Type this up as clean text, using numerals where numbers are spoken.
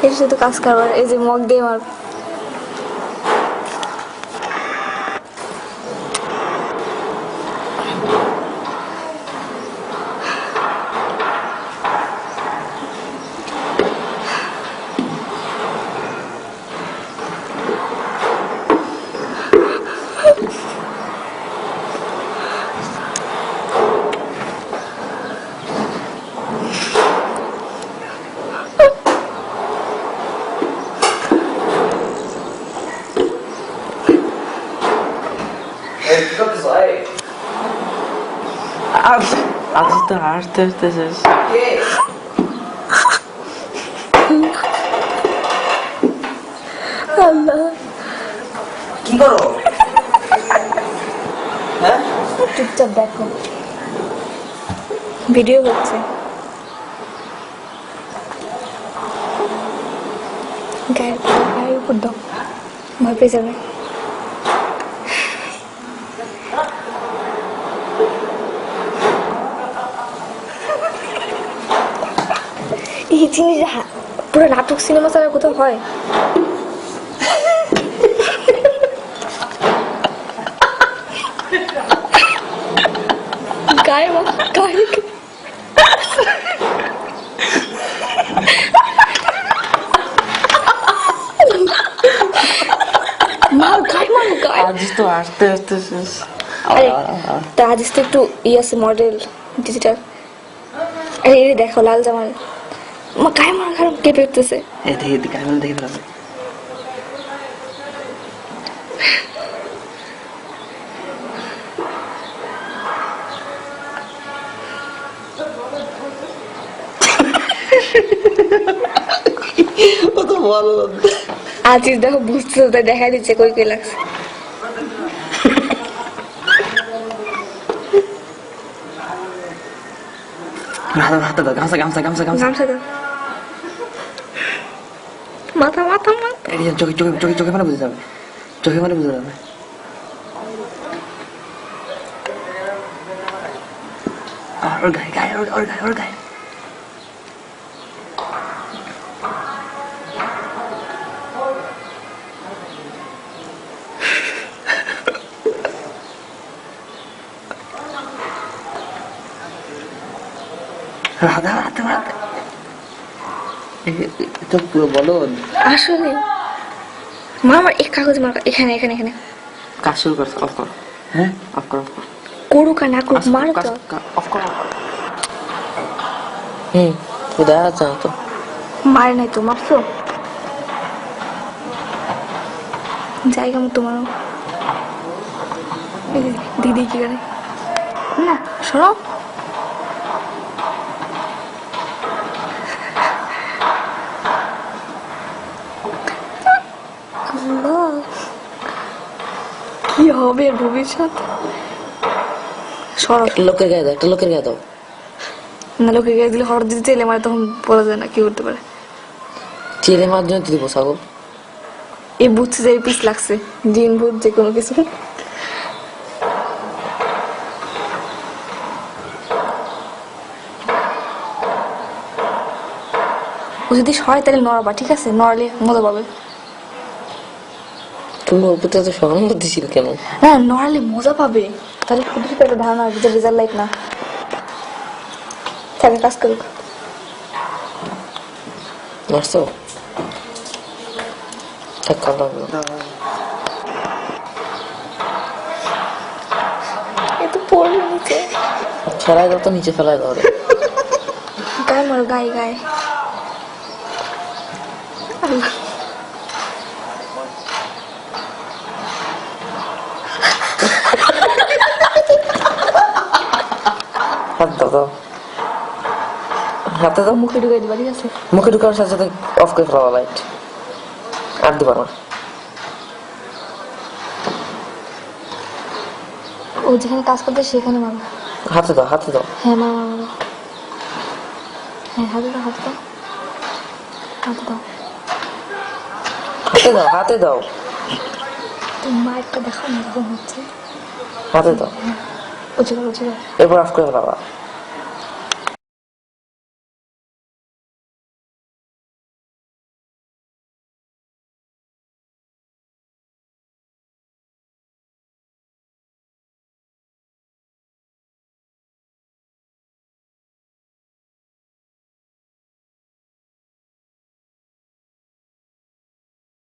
এই শুধু কাজ করবার, এই যে মগ দিয়ে আমার আজ তো হাসতে হাসতে শেষ। আল্লাহ কি করো? হ্যাঁ, চুপচাপ দেখো, ভিডিও হচ্ছে। গায়ের উপর দাও, ভয় পেয়ে যাবে। এই জিনিস পুরো নাটক সিনেমা ছাড়া কোথাও হয়? গায়ে গায়ে আজ তো হাসতে হাসতে শেষ। তা আজ তো একটু আছে মডেল ডিজিটাল। এই দেখো লাল জামাল গায়ে মার খারাপ কেঁপে উঠতেছে। দেখে ফেলা আজিজ দেখো বুঝতে দেখা দিচ্ছে কই কই লাগছে। হাতে দাও, গামছা গামছা গামছা গামছা গামছা দাও, মাথা মাথা মাথা চোখে চোখে চোখে চোখে মানে বুঝে যাবে, চোখে মানে বুঝে যাবে। ওর গায়ে গায়ে ওর গায়ে ওর গায়ে হাতে হাতে হাতে তো পুরো বলো। আসলে মা আমার এক কাগজ মার এখানে এখানে এখানে কাজ শুরু করছে। অফ করো। হ্যাঁ, অফ করো অফ করো। করুক আর না করুক মারো তো। অফ করো অফ করো। তো দেখা যাচ্ছে না তো। মারে নাই তো, মারছো জায়গা মতো মারো। দিদি কি করে না সরো। কি হবে ভবিষ্যৎ? সরো। লোকের গায়ে দাও, একটা লোকের গায়ে দাও। না, লোকের গায়ে দিলে হঠাৎ দিতে চাইলে মানে তখন বলা যায় না কি করতে পারে। চেলে মার জন্য দিব ছাগল। এই বুঝছে যে পিস লাগছে, জিন ভূত যে কোনো কিছু। ও যদি সরাই তাহলে নড়াবা, ঠিক আছে? নড়ালে মজা পাবে। তুমি ওর প্রতি এত সহানুভূতি ছিল কেন? না, নড়ালে মজা পাবে, তাহলে শুধু শুধু একটা ধারণা হবে যে রেজাল্ট লাইক না থাকে। কাজ করুক। নাচছো টাকা লাগলো। এ তো পড়বে নিচে। ফেলাই দাও তো, নিচে ফেলাই দাও। গায়ে মারো, গায়ে গায়ে। হাত দাও, হাতে দাও। মুখে ঢুকাই দিবা, ঠিক আছে? মুখে ঢুকানোর সাথে সাথে অফ করে ফেলা লাইট। আর দিবা না। ও যেখানে কাজ করতে সেখানে মারো। হাতে দাও, হাতে দাও। হ্যাঁ মারো মারো। হ্যাঁ হাতে দাও, হাতে দাও, হাতে দাও, হাতে দাও, হাতে দাও। তুমি মায়েরটা দেখাও না যখন হচ্ছে। হাতে দাও। উঁচু করো, উঁচু করো। এরপর অফ করে ফেলাবা।